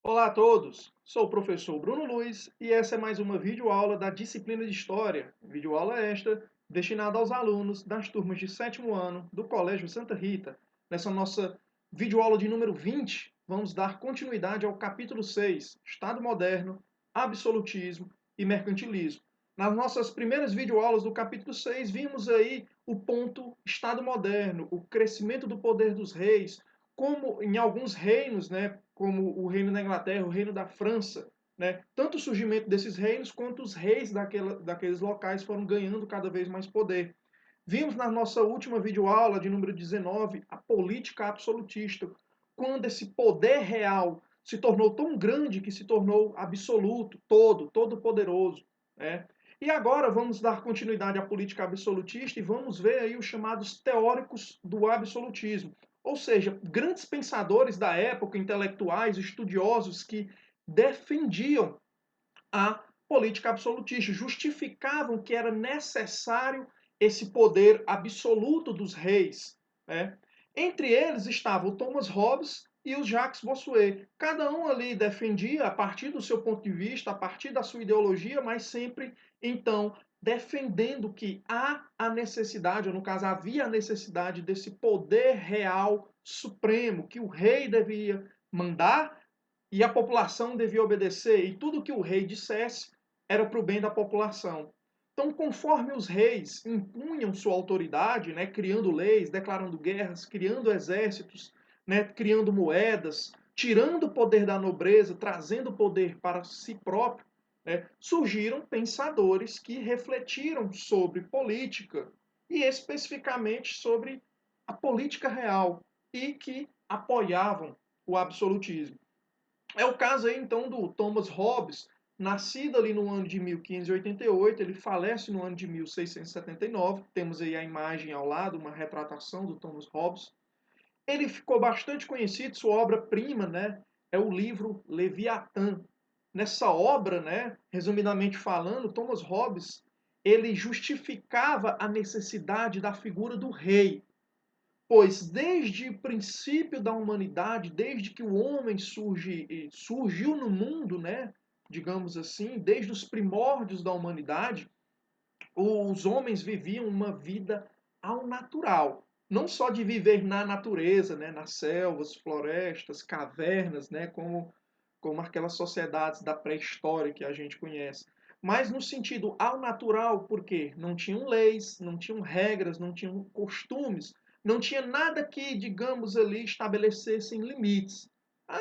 Olá a todos, sou o professor Bruno Luiz e essa é mais uma videoaula da disciplina de História. Videoaula esta destinada aos alunos das turmas de sétimo ano do Colégio Santa Rita. Nessa nossa videoaula de número 20, vamos dar continuidade ao capítulo 6, Estado Moderno, Absolutismo e Mercantilismo. Nas nossas primeiras videoaulas do capítulo 6, vimos aí o ponto Estado Moderno, o crescimento do poder dos reis, como em alguns reinos, né, como o reino da Inglaterra, o reino da França, né, tanto o surgimento desses reinos quanto os reis daqueles locais foram ganhando cada vez mais poder. Vimos na nossa última videoaula, de número 19, a política absolutista, quando esse poder real se tornou tão grande que se tornou absoluto, todo poderoso, né? E agora vamos dar continuidade à política absolutista e vamos ver aí os chamados teóricos do absolutismo, ou seja, grandes pensadores da época, intelectuais, estudiosos que defendiam a política absolutista, justificavam que era necessário esse poder absoluto dos reis, né? Entre eles estava o Thomas Hobbes e o Jacques Bossuet. Cada um ali defendia a partir do seu ponto de vista, a partir da sua ideologia, mas sempre, então, defendendo que há a necessidade, ou no caso, havia a necessidade desse poder real supremo, que o rei devia mandar e a população devia obedecer, e tudo que o rei dissesse era para o bem da população. Então, conforme os reis impunham sua autoridade, né, criando leis, declarando guerras, criando exércitos, né, criando moedas, tirando o poder da nobreza, trazendo poder para si próprio, né, surgiram pensadores que refletiram sobre política e especificamente sobre a política real e que apoiavam o absolutismo. É o caso aí, então, do Thomas Hobbes, nascido ali no ano de 1588, ele falece no ano de 1679. Temos aí a imagem ao lado, uma retratação do Thomas Hobbes. Ele ficou bastante conhecido, sua obra-prima, né, é o livro Leviatã. Nessa obra, né, resumidamente falando, Thomas Hobbes, ele justificava a necessidade da figura do rei, pois desde o princípio da humanidade, desde que o homem surgiu no mundo, né, digamos assim, desde os primórdios da humanidade, os homens viviam uma vida ao natural. Não só de viver na natureza, né, nas selvas, florestas, cavernas, né, como aquelas sociedades da pré-história que a gente conhece, mas no sentido ao natural, porque não tinham leis, não tinham regras, não tinham costumes, não tinha nada que, digamos ali, estabelecessem limites.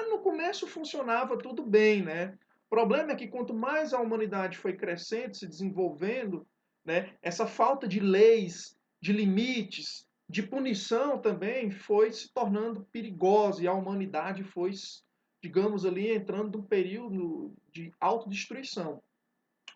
No começo funcionava tudo bem, né? O problema é que quanto mais a humanidade foi crescendo, se desenvolvendo, né, essa falta de leis, de limites, de punição também foi se tornando perigosa e a humanidade foi, digamos ali, entrando num período de autodestruição.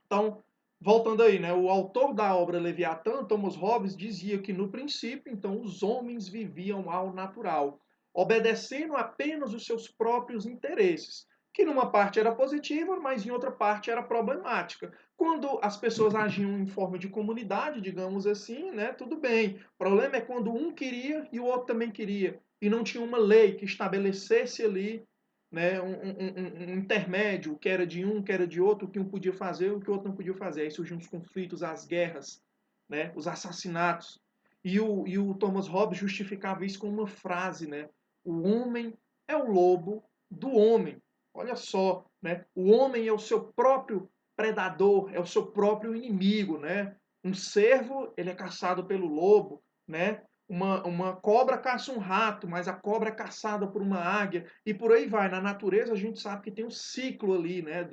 Então, voltando aí, né, o autor da obra Leviatã, Thomas Hobbes, dizia que no princípio, então, os homens viviam ao natural, obedecendo apenas os seus próprios interesses, que numa parte era positiva, mas em outra parte era problemática. Quando as pessoas agiam em forma de comunidade, digamos assim, né, tudo bem. O problema é quando um queria e o outro também queria, e não tinha uma lei que estabelecesse ali, né, um intermédio, o que era de um, o que era de outro, o que um podia fazer, o que o outro não podia fazer. Aí surgiam os conflitos, as guerras, né, os assassinatos. E o Thomas Hobbes justificava isso com uma frase, né? O homem é o lobo do homem. Olha só, né? O homem é o seu próprio predador, é o seu próprio inimigo, né? Um cervo, ele é caçado pelo lobo, né? Uma cobra caça um rato, mas a cobra é caçada por uma águia, e por aí vai. Na natureza, a gente sabe que tem um ciclo ali, né,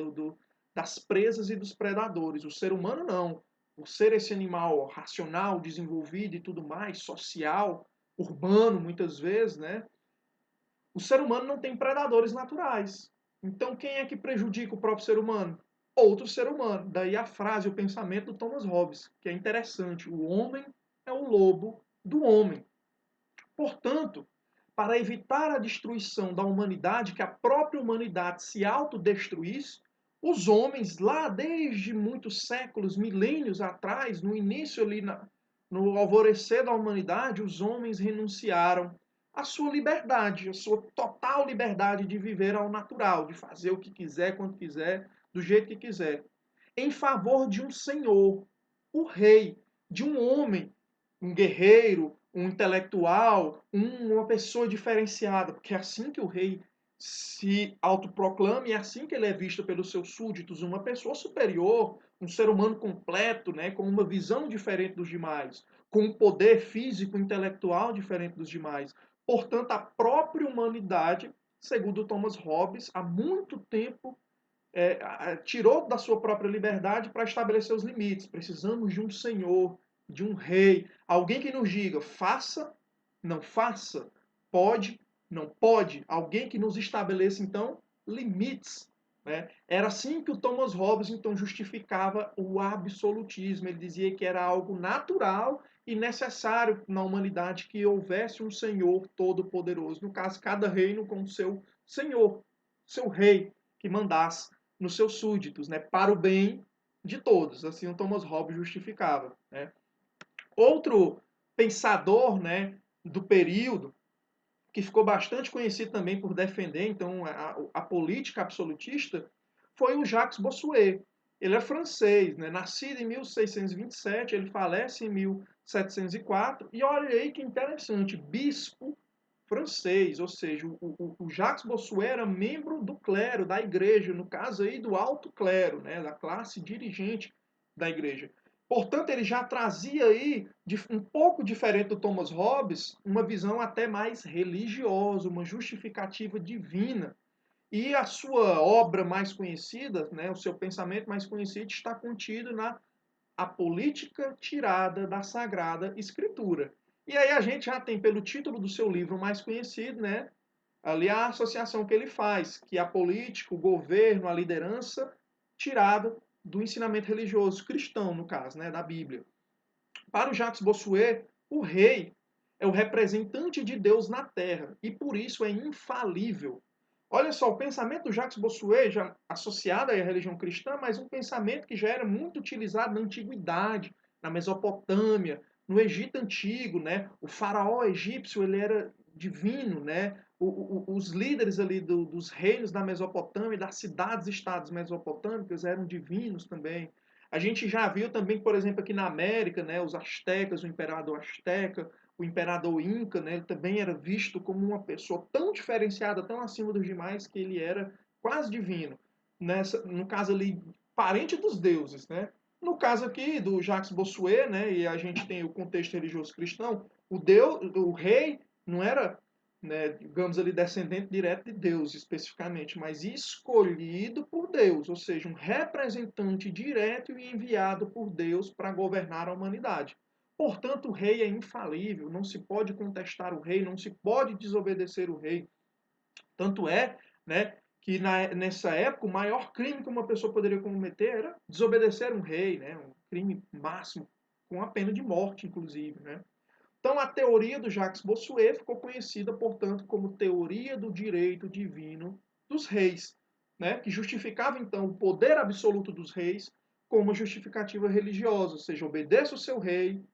das presas e dos predadores. O ser humano não. Por ser esse animal racional, desenvolvido e tudo mais, social, urbano muitas vezes, né, o ser humano não tem predadores naturais. Então, quem é que prejudica o próprio ser humano? Outro ser humano. Daí a frase, o pensamento do Thomas Hobbes, que é interessante. O homem é o lobo do homem. Portanto, para evitar a destruição da humanidade, que a própria humanidade se autodestruísse, os homens, lá desde muitos séculos, milênios atrás, no início ali, no alvorecer da humanidade, os homens renunciaram a sua liberdade, a sua total liberdade de viver ao natural, de fazer o que quiser, quando quiser, do jeito que quiser, em favor de um senhor, o rei, de um homem, um guerreiro, um intelectual, uma pessoa diferenciada, porque é assim que o rei se autoproclama e é assim que ele é visto pelos seus súditos, uma pessoa superior, um ser humano completo, né, com uma visão diferente dos demais, com um poder físico, intelectual diferente dos demais. Portanto, a própria humanidade, segundo Thomas Hobbes, há muito tempo tirou da sua própria liberdade para estabelecer os limites. Precisamos de um senhor, de um rei, alguém que nos diga faça, não faça, pode, não pode, alguém que nos estabeleça então limites. Né? Era assim que o Thomas Hobbes então justificava o absolutismo. Ele dizia que era algo natural e necessário na humanidade que houvesse um senhor todo-poderoso. No caso, cada reino com o seu senhor, seu rei que mandasse nos seus súditos, né, para o bem de todos. Assim o Thomas Hobbes justificava. Né? Outro pensador, né, do período, que ficou bastante conhecido também por defender então a política absolutista, foi o Jacques Bossuet. Ele é francês, né? Nascido em 1627, ele falece em 1704, e olha aí que interessante, bispo francês, ou seja, o Jacques Bossuet era membro do clero, da igreja, no caso aí do alto clero, né, da classe dirigente da igreja. Portanto, ele já trazia aí, um pouco diferente do Thomas Hobbes, uma visão até mais religiosa, uma justificativa divina. E a sua obra mais conhecida, né, o seu pensamento mais conhecido, está contido na A Política Tirada da Sagrada Escritura. E aí a gente já tem, pelo título do seu livro mais conhecido, né, ali a associação que ele faz, que a política, o governo, a liderança, tirada do ensinamento religioso cristão, no caso, né, da Bíblia. Para o Jacques Bossuet, o rei é o representante de Deus na terra e por isso é infalível. Olha só, o pensamento do Jacques Bossuet, já associado à religião cristã, mas um pensamento que já era muito utilizado na antiguidade, na Mesopotâmia, no Egito antigo, né? O faraó egípcio, ele era divino, né? Os líderes ali dos reinos da Mesopotâmia, das cidades-estados mesopotâmicas eram divinos também. A gente já viu também, por exemplo, aqui na América, né, os astecas, o imperador asteca, o imperador inca, né, ele também era visto como uma pessoa tão diferenciada, tão acima dos demais, que ele era quase divino. No caso ali, parente dos deuses. Né? No caso aqui do Jacques Bossuet, né, e a gente tem o contexto religioso cristão, o rei não era, né, digamos ali, descendente direto de Deus especificamente, mas escolhido por Deus, ou seja, um representante direto e enviado por Deus para governar a humanidade. Portanto, o rei é infalível, não se pode contestar o rei, não se pode desobedecer o rei. Tanto é, né, que nessa época o maior crime que uma pessoa poderia cometer era desobedecer um rei, né, um crime máximo, com a pena de morte, inclusive. Né? Então, a teoria do Jacques Bossuet ficou conhecida, portanto, como teoria do direito divino dos reis, né? Que justificava, então, o poder absoluto dos reis como justificativa religiosa, ou seja, obedeça o seu rei,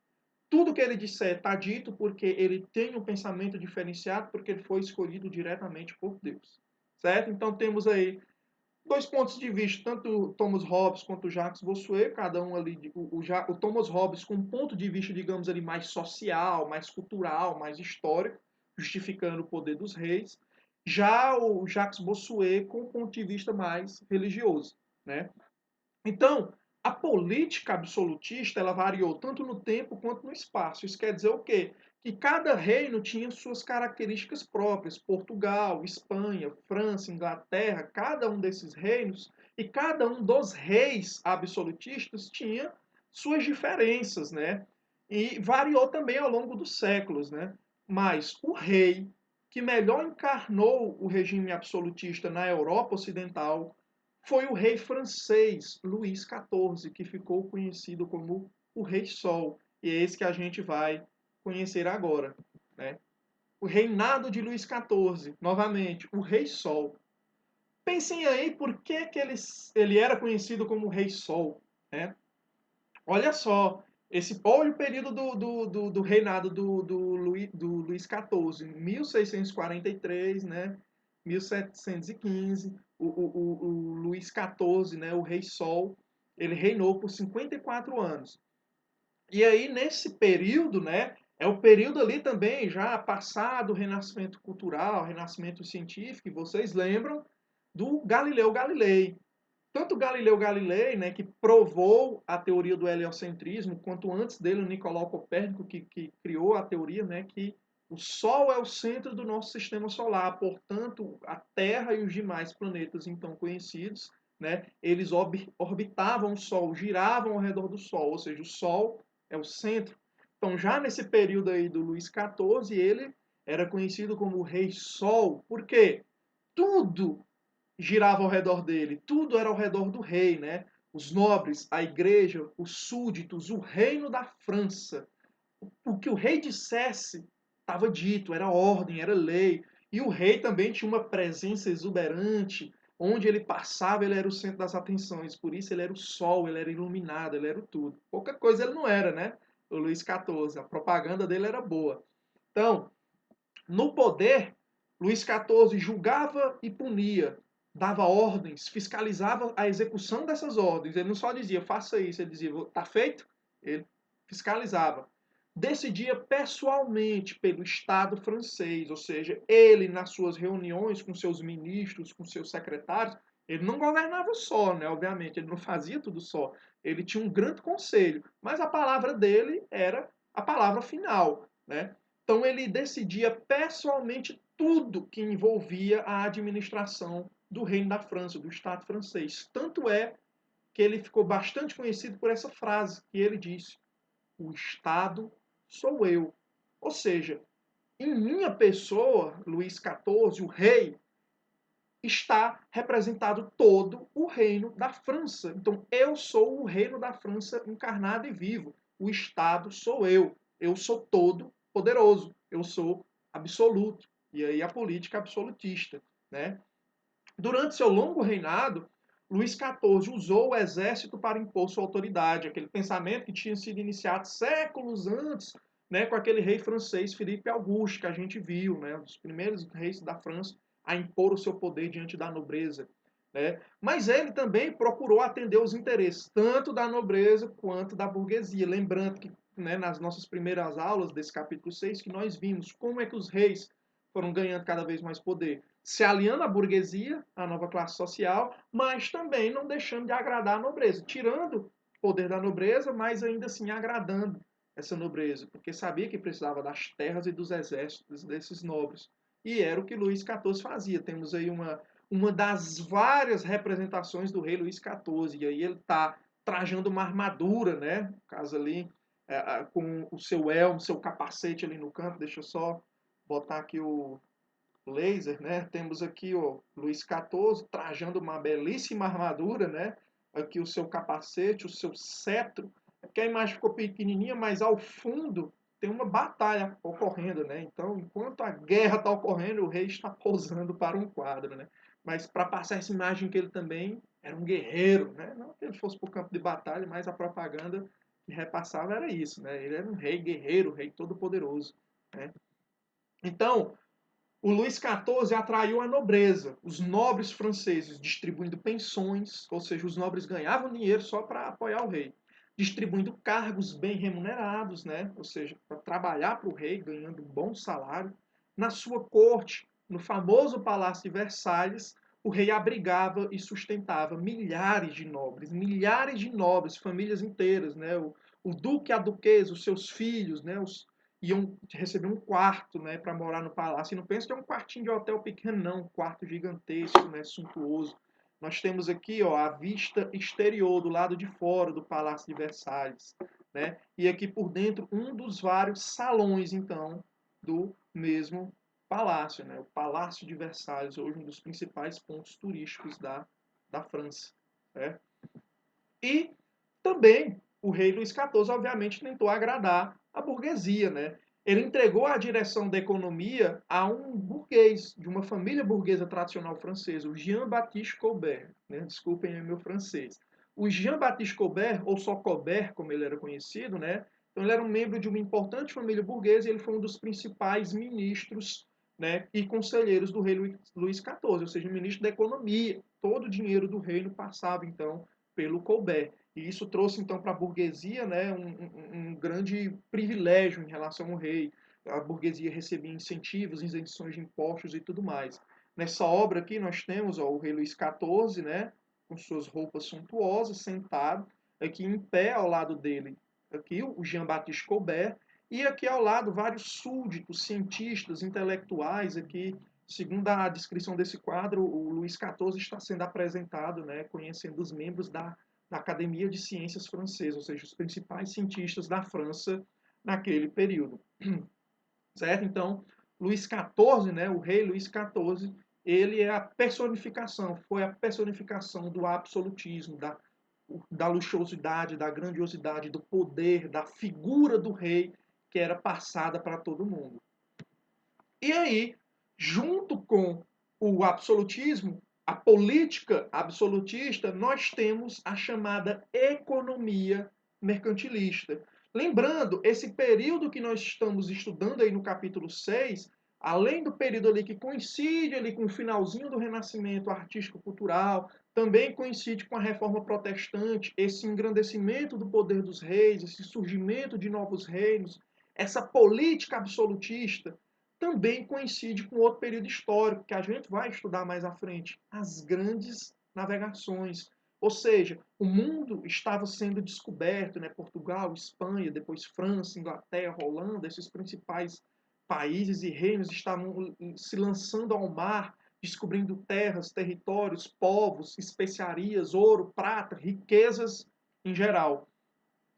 tudo que ele disser está dito porque ele tem um pensamento diferenciado, porque ele foi escolhido diretamente por Deus. Certo? Então, temos aí dois pontos de vista, tanto o Thomas Hobbes quanto o Jacques Bossuet, cada um ali, o Thomas Hobbes com um ponto de vista, digamos ali, mais social, mais cultural, mais histórico, justificando o poder dos reis, já o Jacques Bossuet com um ponto de vista mais religioso. Né? Então, a política absolutista ela variou tanto no tempo quanto no espaço. Isso quer dizer o quê? Que cada reino tinha suas características próprias. Portugal, Espanha, França, Inglaterra, cada um desses reinos e cada um dos reis absolutistas tinha suas diferenças, né? E variou também ao longo dos séculos, né? Mas o rei que melhor encarnou o regime absolutista na Europa Ocidental foi o rei francês Luís XIV, que ficou conhecido como o Rei Sol. E é esse que a gente vai conhecer agora. Né? O reinado de Luís XIV, novamente, o Rei Sol. Pensem aí por que ele era conhecido como o Rei Sol. Né? Olha só, Olha o período do reinado do Luís XIV, 1643, né? 1715, o Luís XIV, né? O Rei Sol, ele reinou por 54 anos. E aí, nesse período, né? É o período ali também, já passado o renascimento cultural, renascimento científico, e vocês lembram do Galileu Galilei. Tanto Galileu Galilei, né, que provou a teoria do heliocentrismo, quanto antes dele o Nicolau Copérnico, que criou a teoria, né, que o Sol é o centro do nosso sistema solar, portanto, a Terra e os demais planetas então conhecidos, né, eles orbitavam o Sol, giravam ao redor do Sol, ou seja, o Sol é o centro. Então, já nesse período aí do Luís XIV, ele era conhecido como o Rei Sol. Por quê? Tudo girava ao redor dele, tudo era ao redor do rei, né? Os nobres, a igreja, os súditos, o reino da França. O que o rei dissesse estava dito, era ordem, era lei. E o rei também tinha uma presença exuberante, onde ele passava, ele era o centro das atenções. Por isso ele era o sol, ele era iluminado, ele era o tudo. Pouca coisa ele não era, né? O Luís XIV, a propaganda dele era boa. Então, no poder, Luís XIV julgava e punia, dava ordens, fiscalizava a execução dessas ordens. Ele não só dizia, faça isso, ele dizia, está feito? Ele fiscalizava. Decidia pessoalmente pelo Estado francês, ou seja, ele nas suas reuniões com seus ministros, com seus secretários, ele não governava só, né? Obviamente, ele não fazia tudo só. Ele tinha um grande conselho, mas a palavra dele era a palavra final, né? Então ele decidia pessoalmente tudo que envolvia a administração do Reino da França, do Estado francês. Tanto é que ele ficou bastante conhecido por essa frase que ele disse: o Estado sou eu. Ou seja, em minha pessoa, Luís XIV, o rei, está representado todo o reino da França. Então, eu sou o reino da França encarnado e vivo. O Estado sou eu. Eu sou todo poderoso. Eu sou absoluto. E aí a política absolutista, né? Durante seu longo reinado, Luís XIV usou o exército para impor sua autoridade, aquele pensamento que tinha sido iniciado séculos antes, né, com aquele rei francês Filipe Augusto, que a gente viu, né, um dos primeiros reis da França a impor o seu poder diante da nobreza. Né? Mas ele também procurou atender os interesses tanto da nobreza quanto da burguesia. Lembrando que, né, nas nossas primeiras aulas desse capítulo 6, que nós vimos como é que os reis foram ganhando cada vez mais poder, se aliando à burguesia, à nova classe social, mas também não deixando de agradar a nobreza, tirando o poder da nobreza, mas ainda assim agradando essa nobreza, porque sabia que precisava das terras e dos exércitos desses nobres. E era o que Luís XIV fazia. Temos aí uma das várias representações do rei Luís XIV, e aí ele está trajando uma armadura, né? No caso ali, com o seu elmo, seu capacete ali no canto. Deixa eu só botar aqui o laser, né? Temos aqui o Luís XIV trajando uma belíssima armadura, né? Aqui o seu capacete, o seu cetro. Aqui a imagem ficou pequenininha, mas ao fundo tem uma batalha ocorrendo, né? Então, enquanto a guerra está ocorrendo, o rei está posando para um quadro, né? Mas para passar essa imagem que ele também era um guerreiro, né? Não que ele fosse para o campo de batalha, mas a propaganda que repassava era isso, né? Ele era um rei guerreiro, um rei todo-poderoso, né? Então, o Luís XIV atraiu a nobreza, os nobres franceses, distribuindo pensões, ou seja, os nobres ganhavam dinheiro só para apoiar o rei, distribuindo cargos bem remunerados, né? Ou seja, para trabalhar para o rei, ganhando um bom salário. Na sua corte, no famoso Palácio de Versalhes, o rei abrigava e sustentava milhares de nobres, famílias inteiras, né? O duque e a duquesa, os seus filhos, né? Iam receber um quarto, né, para morar no palácio. E não pensa que é um quartinho de hotel pequeno, não, um quarto gigantesco, né, suntuoso. Nós temos aqui, ó, a vista exterior do lado de fora do Palácio de Versalhes, né? E aqui por dentro um dos vários salões, então, do mesmo palácio, né? O Palácio de Versalhes, hoje um dos principais pontos turísticos da França, né? E também o rei Luís XIV, obviamente, tentou agradar a burguesia, né? Ele entregou a direção da economia a um burguês, de uma família burguesa tradicional francesa, o Jean-Baptiste Colbert. Né? Desculpem o meu francês. O Jean-Baptiste Colbert, ou só Colbert, como ele era conhecido, né? Então ele era um membro de uma importante família burguesa e ele foi um dos principais ministros, né, e conselheiros do rei Luís XIV, ou seja, ministro da economia. Todo o dinheiro do reino passava, então, pelo Colbert. E isso trouxe, então, para a burguesia, né, um grande privilégio em relação ao rei. A burguesia recebia incentivos, isenções de impostos e tudo mais. Nessa obra aqui nós temos ó, o rei Luís XIV, né, com suas roupas suntuosas, sentado, aqui em pé ao lado dele, aqui o Jean-Baptiste Colbert, e aqui ao lado vários súditos, cientistas, intelectuais, aqui, segundo a descrição desse quadro, o Luís XIV está sendo apresentado, né, conhecendo os membros da Academia de Ciências Francesa, ou seja, os principais cientistas da França naquele período. Certo? Então, Luís XIV, né, o rei Luís XIV, ele é a personificação, foi a personificação do absolutismo, da luxuosidade, da grandiosidade, do poder, da figura do rei que era passada para todo mundo. E aí, junto com o absolutismo, a política absolutista, nós temos a chamada economia mercantilista. Lembrando, esse período que nós estamos estudando aí no capítulo 6, além do período ali que coincide ali com o finalzinho do Renascimento artístico-cultural, também coincide com a Reforma Protestante, esse engrandecimento do poder dos reis, esse surgimento de novos reinos, essa política absolutista, também coincide com outro período histórico que a gente vai estudar mais à frente, as grandes navegações. Ou seja, o mundo estava sendo descoberto, né? Portugal, Espanha, depois França, Inglaterra, Holanda, esses principais países e reinos estavam se lançando ao mar, descobrindo terras, territórios, povos, especiarias, ouro, prata, riquezas em geral.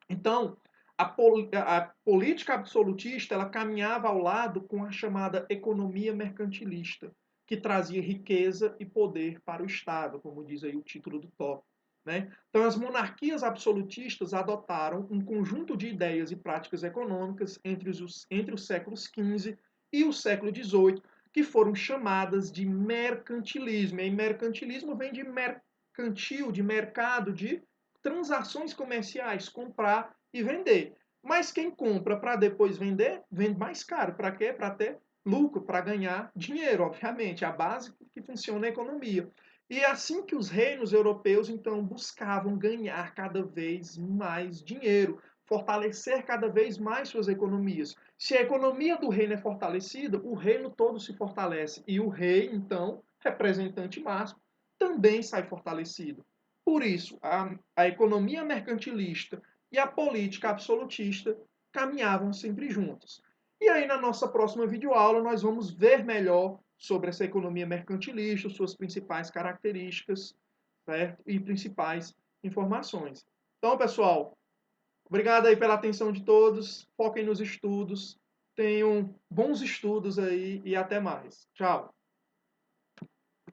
Então, a política absolutista ela caminhava ao lado com a chamada economia mercantilista, que trazia riqueza e poder para o Estado, como diz aí o título do tópico. Né? Então, as monarquias absolutistas adotaram um conjunto de ideias e práticas econômicas entre os séculos XV e o século XVIII, que foram chamadas de mercantilismo. E mercantilismo vem de mercantil, de mercado, de transações comerciais, comprar e vender. Mas quem compra para depois vender, vende mais caro. Para quê? Para ter lucro, para ganhar dinheiro, obviamente. A base que funciona é a economia. E é assim que os reinos europeus, então, buscavam ganhar cada vez mais dinheiro, fortalecer cada vez mais suas economias. Se a economia do reino é fortalecida, o reino todo se fortalece. E o rei, então, representante máximo, também sai fortalecido. Por isso, a economia mercantilista e a política absolutista caminhavam sempre juntas. E aí, na nossa próxima videoaula, nós vamos ver melhor sobre essa economia mercantilista, suas principais características, certo? E principais informações. Então, pessoal, obrigado aí pela atenção de todos. Foquem nos estudos. Tenham bons estudos aí e até mais. Tchau.